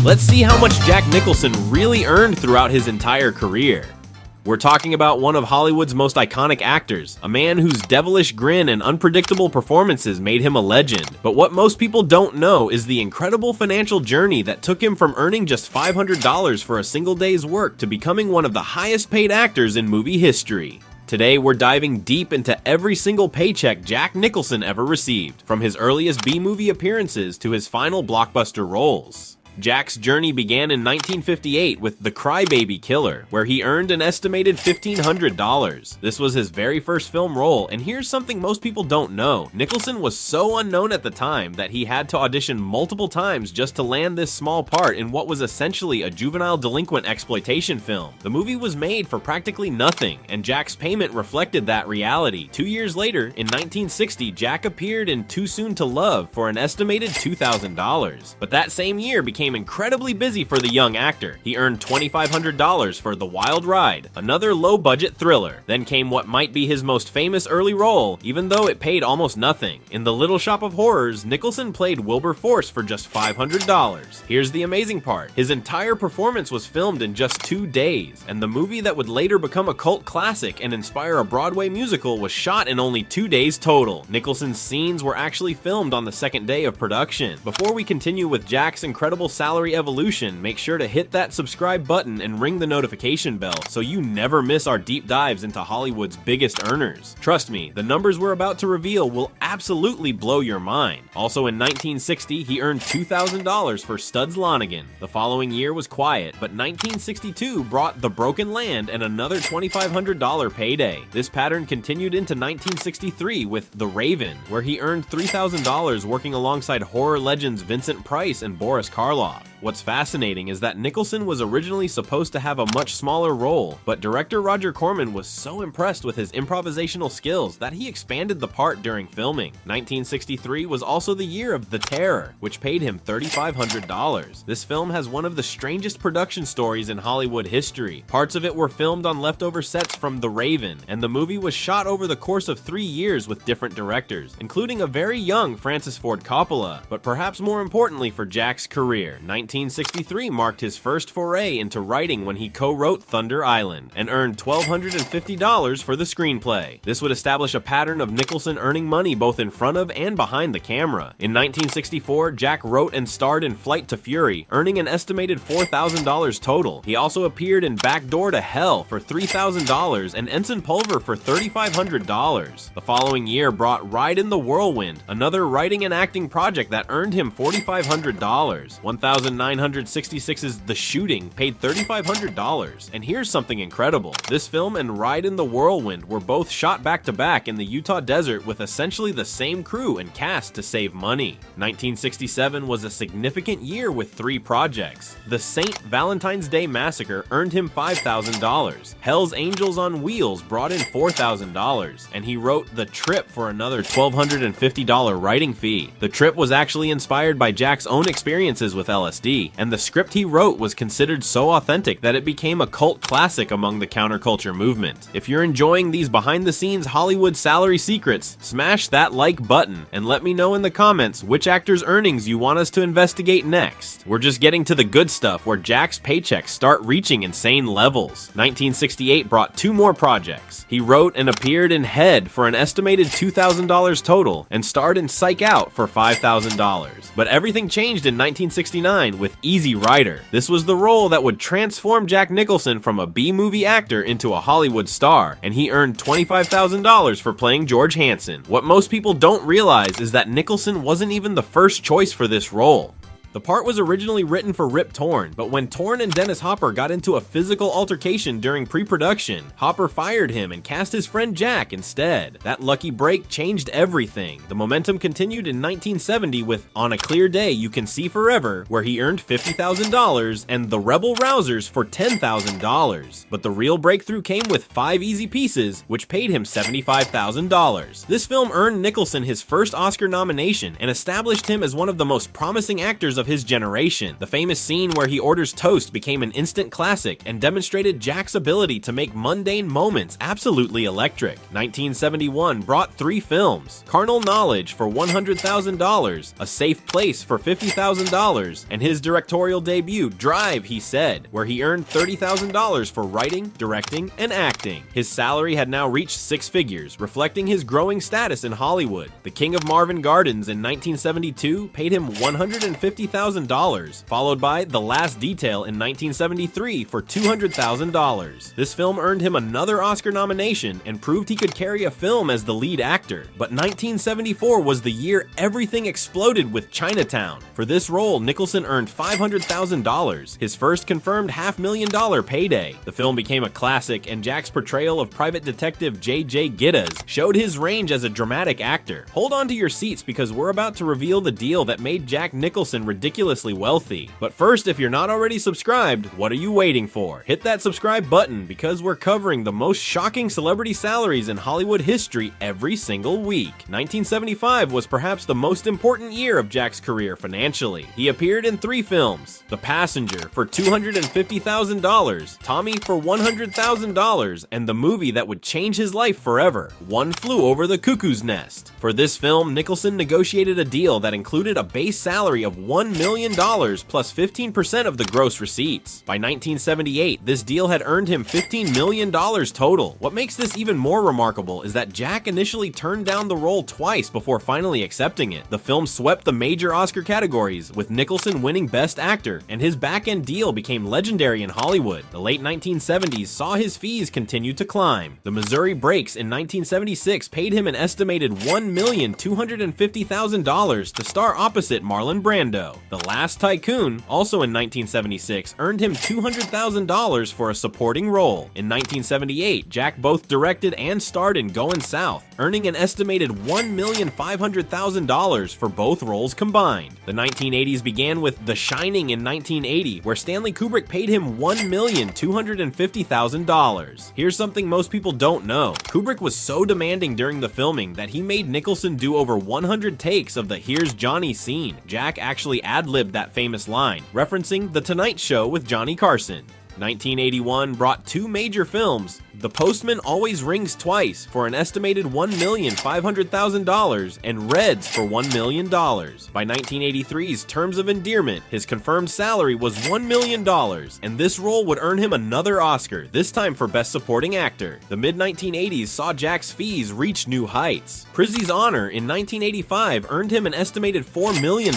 Let's see how much Jack Nicholson really earned throughout his entire career. We're talking about one of Hollywood's most iconic actors, a man whose devilish grin and unpredictable performances made him a legend. But what most people don't know is the incredible financial journey that took him from earning just $500 for a single day's work to becoming one of the highest paid actors in movie history. Today, we're diving deep into every single paycheck Jack Nicholson ever received, from his earliest B-movie appearances to his final blockbuster roles. Jack's journey began in 1958 with The Crybaby Killer, where he earned an estimated $1,500. This was his very first film role, and here's something most people don't know. Nicholson was so unknown at the time that he had to audition multiple times just to land this small part in what was essentially a juvenile delinquent exploitation film. The movie was made for practically nothing, and Jack's payment reflected that reality. 2 years later, in 1960, Jack appeared in Too Soon to Love for an estimated $2,000. But that same year became incredibly busy for the young actor. He earned $2,500 for The Wild Ride, another low-budget thriller. Then came what might be his most famous early role, even though it paid almost nothing. In The Little Shop of Horrors, Nicholson played Wilberforce for just $500. Here's the amazing part. His entire performance was filmed in just 2 days, and the movie that would later become a cult classic and inspire a Broadway musical was shot in only 2 days total. Nicholson's scenes were actually filmed on the second day of production. Before we continue with Jack's incredible salary evolution, make sure to hit that subscribe button and ring the notification bell so you never miss our deep dives into Hollywood's biggest earners. Trust me, the numbers we're about to reveal will absolutely blow your mind. Also in 1960, he earned $2,000 for Studs Lonigan. The following year was quiet, but 1962 brought The Broken Land and another $2,500 payday. This pattern continued into 1963 with The Raven, where he earned $3,000 working alongside horror legends Vincent Price and Boris Karloff. What's fascinating is that Nicholson was originally supposed to have a much smaller role, but director Roger Corman was so impressed with his improvisational skills that he expanded the part during filming. 1963 was also the year of The Terror, which paid him $3,500. This film has one of the strangest production stories in Hollywood history. Parts of it were filmed on leftover sets from The Raven, and the movie was shot over the course of 3 years with different directors, including a very young Francis Ford Coppola. But perhaps more importantly for Jack's career, 1963 marked his first foray into writing when he co-wrote Thunder Island and earned $1,250 for the screenplay. This would establish a pattern of Nicholson earning money both in front of and behind the camera. In 1964, Jack wrote and starred in Flight to Fury, earning an estimated $4,000 total. He also appeared in Back Door to Hell for $3,000 and Ensign Pulver for $3,500. The following year brought Ride in the Whirlwind, another writing and acting project that earned him $4,500. 1966's The Shooting paid $3,500. And here's something incredible. This film and Ride in the Whirlwind were both shot back to back in the Utah desert with essentially the same crew and cast to save money. 1967 was a significant year with 3 projects. The St. Valentine's Day Massacre earned him $5,000. Hell's Angels on Wheels brought in $4,000. And he wrote The Trip for another $1,250 writing fee. The Trip was actually inspired by Jack's own experiences with LSD, and the script he wrote was considered so authentic that it became a cult classic among the counterculture movement. If you're enjoying these behind-the-scenes Hollywood salary secrets, smash that like button and let me know in the comments which actor's earnings you want us to investigate next. We're just getting to the good stuff where Jack's paychecks start reaching insane levels. 1968 brought 2 more projects. He wrote and appeared in Head for an estimated $2,000 total and starred in Psych Out for $5,000. But everything changed in 1969 with Easy Rider. This was the role that would transform Jack Nicholson from a B-movie actor into a Hollywood star, and he earned $25,000 for playing George Hansen. What most people don't realize is that Nicholson wasn't even the first choice for this role. The part was originally written for Rip Torn, but when Torn and Dennis Hopper got into a physical altercation during pre-production, Hopper fired him and cast his friend Jack instead. That lucky break changed everything. The momentum continued in 1970 with On a Clear Day You Can See Forever, where he earned $50,000, and The Rebel Rousers for $10,000. But the real breakthrough came with 5 Easy Pieces, which paid him $75,000. This film earned Nicholson his first Oscar nomination and established him as one of the most promising actors of of his generation. The famous scene where he orders toast became an instant classic and demonstrated Jack's ability to make mundane moments absolutely electric. 1971 brought 3 films: Carnal Knowledge for $100,000, A Safe Place for $50,000, and his directorial debut, Drive, He Said, where he earned $30,000 for writing, directing, and acting. His salary had now reached 6 figures, reflecting his growing status in Hollywood. The King of Marvin Gardens in 1972 paid him $150,000, followed by The Last Detail in 1973 for $200,000. This film earned him another Oscar nomination and proved he could carry a film as the lead actor. But 1974 was the year everything exploded with Chinatown. For this role, Nicholson earned $500,000, his first confirmed $500,000 payday. The film became a classic, and Jack's portrayal of private detective J.J. Gittes showed his range as a dramatic actor. Hold on to your seats because we're about to reveal the deal that made Jack Nicholson ridiculously wealthy. But first, if you're not already subscribed, what are you waiting for? Hit that subscribe button because we're covering the most shocking celebrity salaries in Hollywood history every single week. 1975 was perhaps the most important year of Jack's career financially. He appeared in 3 films: The Passenger for $250,000, Tommy for $100,000, and the movie that would change his life forever, One Flew Over the Cuckoo's Nest. For this film, Nicholson negotiated a deal that included a base salary of $1 million plus 15% of the gross receipts. By 1978, this deal had earned him $15 million total. What makes this even more remarkable is that Jack initially turned down the role twice before finally accepting it. The film swept the major Oscar categories, with Nicholson winning Best Actor, and his back-end deal became legendary in Hollywood. The late 1970s saw his fees continue to climb. The Missouri Breaks in 1976 paid him an estimated $1,250,000 to star opposite Marlon Brando. The Last Tycoon, also in 1976, earned him $200,000 for a supporting role. In 1978, Jack both directed and starred in Goin' South, earning an estimated $1,500,000 for both roles combined. The 1980s began with The Shining in 1980, where Stanley Kubrick paid him $1,250,000. Here's something most people don't know. Kubrick was so demanding during the filming that he made Nicholson do over 100 takes of the "Here's Johnny" scene. Jack actually ad-libbed that famous line, referencing The Tonight Show with Johnny Carson. 1981 brought 2 major films: The Postman Always Rings Twice for an estimated $1,500,000 and Reds for $1 million. By 1983's Terms of Endearment, his confirmed salary was $1 million, and this role would earn him another Oscar, this time for Best Supporting Actor. The mid-1980s saw Jack's fees reach new heights. Prizzy's Honor in 1985 earned him an estimated $4 million,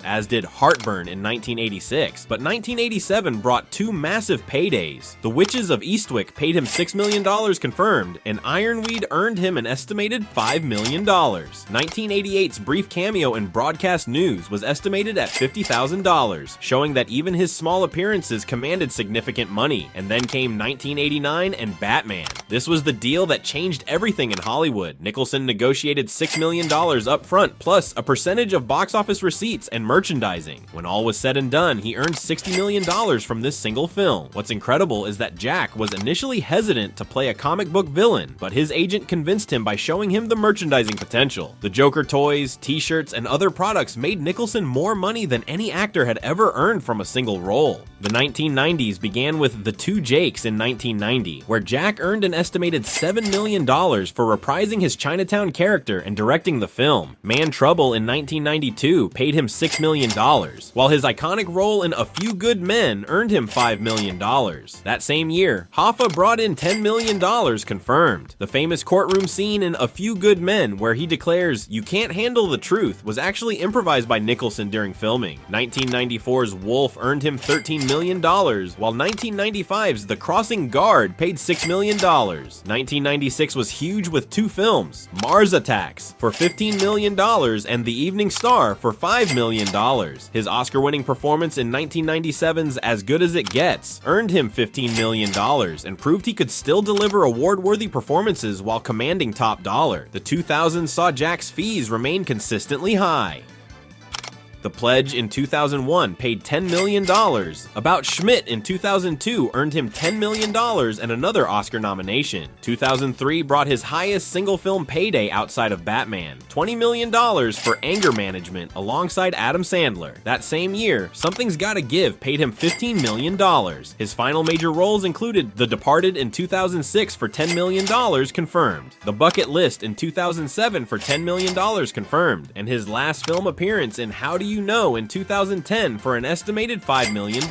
as did Heartburn in 1986, but 1987 brought 2 massive paydays. The Witches of Eastwick paid him $6 million confirmed, and Ironweed earned him an estimated $5 million. 1988's brief cameo in Broadcast News was estimated at $50,000, showing that even his small appearances commanded significant money. And then came 1989 and Batman. This was the deal that changed everything in Hollywood. Nicholson negotiated $6 million up front, plus a percentage of box office receipts and merchandising. When all was said and done, he earned $60 million from this single film. What's incredible is that Jack was initially hesitant to play a comic book villain, but his agent convinced him by showing him the merchandising potential. The Joker toys, t-shirts, and other products made Nicholson more money than any actor had ever earned from a single role. The 1990s began with The Two Jakes in 1990, where Jack earned an estimated $7 million for reprising his Chinatown character and directing the film. Man Trouble in 1992 paid him $6 million, while his iconic role in A Few Good Men earned him $5 million. That same year, Hoffa brought in $10 million confirmed. The famous courtroom scene in A Few Good Men, where he declares, "You can't handle the truth," was actually improvised by Nicholson during filming. 1994's Wolf earned him $13 million, while 1995's The Crossing Guard paid $6 million. 1996 was huge with 2 films, Mars Attacks for $15 million and The Evening Star for $5 million. His Oscar-winning performance in 1997's As Good as It Gets earned him $15 million and proved he could still deliver award-worthy performances while commanding top dollar. The 2000s saw Jack's fees remain consistently high. The Pledge in 2001 paid $10 million. About Schmidt in 2002 earned him $10 million and another Oscar nomination. 2003 brought his highest single film payday outside of Batman, $20 million for Anger Management alongside Adam Sandler. That same year, Something's Gotta Give paid him $15 million. His final major roles included The Departed in 2006 for $10 million confirmed, The Bucket List in 2007 for $10 million confirmed, and his last film appearance in How Do You Know in 2010 for an estimated $5 million.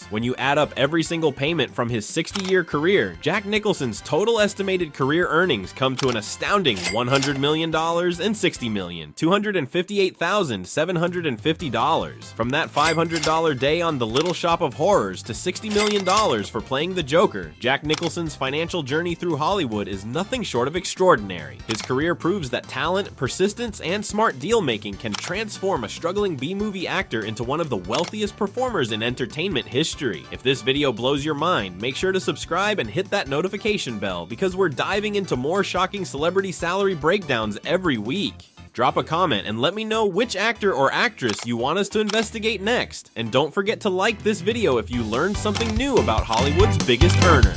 When you add up every single payment from his 60-year career, Jack Nicholson's total estimated career earnings come to an astounding $100 million and $60,258,750. From that $500 day on The Little Shop of Horrors to $60 million for playing the Joker, Jack Nicholson's financial journey through Hollywood is nothing short of extraordinary. His career proves that talent, persistence, and smart deal-making can transform a struggling B-movie actor into one of the wealthiest performers in entertainment history. If this video blows your mind, make sure to subscribe and hit that notification bell because we're diving into more shocking celebrity salary breakdowns every week. Drop a comment and let me know which actor or actress you want us to investigate next. And don't forget to like this video if you learned something new about Hollywood's biggest earner.